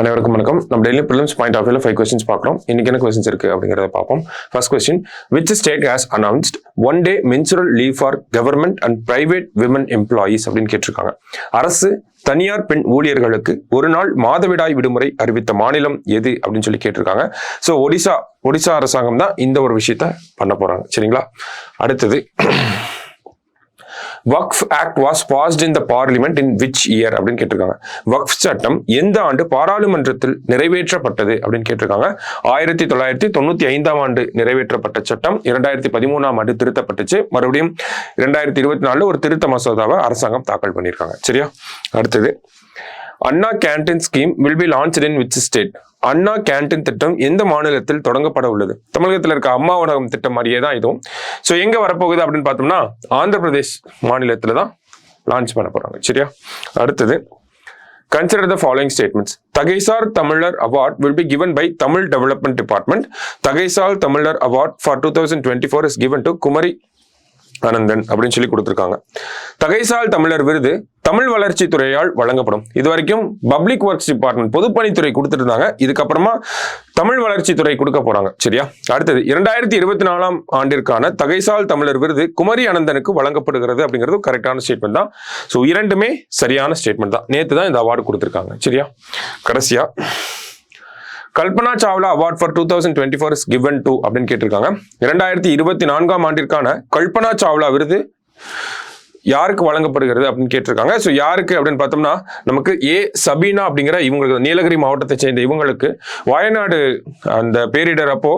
அனைவருக்கும் வணக்கம். நம்ம டெய்லி ப்ரிலிம்ஸ் பாயிண்ட் ஆஃப் வியூல 5 questions பார்க்குறோம். இன்னைக்கு என்ன questions இருக்கு அப்படிங்கறத பார்ப்போம். First question, which state has announced one day menstrual leave for government and private women employees அப்படின்னு கேட்டிருக்காங்க. அரசு தனியார் பெண் ஊழியர்களுக்கு ஒரு நாள் மாதவிடாய் விடுமுறை அறிவித்த மாநிலம் எது அப்படின்னு சொல்லி கேட்டிருக்காங்க. ஸோ ஒடிசா அரசாங்கம் தான் இந்த ஒரு விஷயத்த பண்ண போறாங்க. சரிங்களா? அடுத்தது, Waqf act was passed in the parliament in which year அப்படின்னு கேட்டிருக்காங்க. வக்ஃப் சட்டம் எந்த ஆண்டு பாராளுமன்றத்தில் நிறைவேற்றப்பட்டது அப்படின்னு கேட்டிருக்காங்க. 1995 ஆண்டு நிறைவேற்றப்பட்ட சட்டம் 2013 ஆண்டு திருத்தப்பட்டுச்சு. மறுபடியும் 2024 ஒரு திருத்த மசோதாவை அரசாங்கம் தாக்கல் பண்ணியிருக்காங்க. சரியா? அடுத்தது, Anna canteen scheme will be launched in which state? Anna canteen திட்டம் எந்த மாநிலத்தில் தொடங்கப்பட உள்ளது? தமிழகத்தில் இருக்க அம்மா உணவகம் திட்டம் மாதிரியே தான் இதுவும். ஸோ எங்க வரப்போகுது அப்படின்னு பார்த்தோம்னா ஆந்திர பிரதேஷ் மாநிலத்தில் தான் லான்ச் பண்ண போறாங்க. சரியா? அடுத்தது, consider the following statements. Thagaisal Thamizhar award will be given by Tamil development department. Thagaisal Thamizhar award for 2024 is given to Kumari Ananthan அப்படின்னு சொல்லி கொடுத்திருக்காங்க. தகைசால் தமிழர் விருது தமிழ் வளர்ச்சி துறையால் வழங்கப்படும். இது வரைக்கும் பப்ளிக் ஒர்க்ஸ் டிபார்ட்மெண்ட் பொதுப்பணித்துறை கொடுத்துட்டு இருந்தாங்க. இதுக்கப்புறமா தமிழ் வளர்ச்சி துறை கொடுக்க போறாங்க. சரியா? அடுத்தது, 2024 ஆண்டிற்கான தகைசால் தமிழர் விருது குமரி அனந்தனுக்கு வழங்கப்படுகிறது அப்படிங்கிறது கரெக்டான ஸ்டேட்மெண்ட் தான். ஸோ இரண்டுமே சரியான ஸ்டேட்மெண்ட் தான். நேற்று தான் இந்த அவார்டு கொடுத்திருக்காங்க. சரியா? கடைசியா, Kalpana Chawla award for 2024 is given to அப்படின்னு கேட்டிருக்காங்க. 2024 ஆண்டிற்கான கல்பனா சாவ்லா விருது யாருக்கு வழங்கப்படுகிறது அப்படின்னு கேட்டிருக்காங்க. ஸோ யாருக்கு அப்படின்னு பார்த்தோம்னா நமக்கு சபீனா அப்படிங்கிற இவங்களுக்கு நீலகிரி மாவட்டத்தை சேர்ந்த இவங்களுக்கு வயநாடு அந்த பேரிடர் அப்போ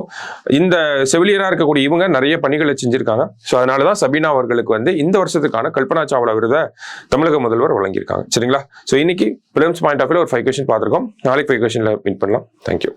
இந்த செவிலியராக இருக்கக்கூடிய இவங்க நிறைய பணிகளை செஞ்சிருக்காங்க. ஸோ அதனாலதான் சபீனா அவர்களுக்கு இந்த வருஷத்துக்கான கல்பனா சாவ்லா விருதை தமிழக முதல்வர் வழங்கியிருக்காங்க. சரிங்களா? ஸோ இன்னைக்கு பிலிம்ஸ் பாயிண்ட் ஆஃப் வியூல ஒரு 5 questions பார்த்துருக்கோம். நாளைக்கு 5 questionல மீட் பண்ணலாம். தேங்க்யூ.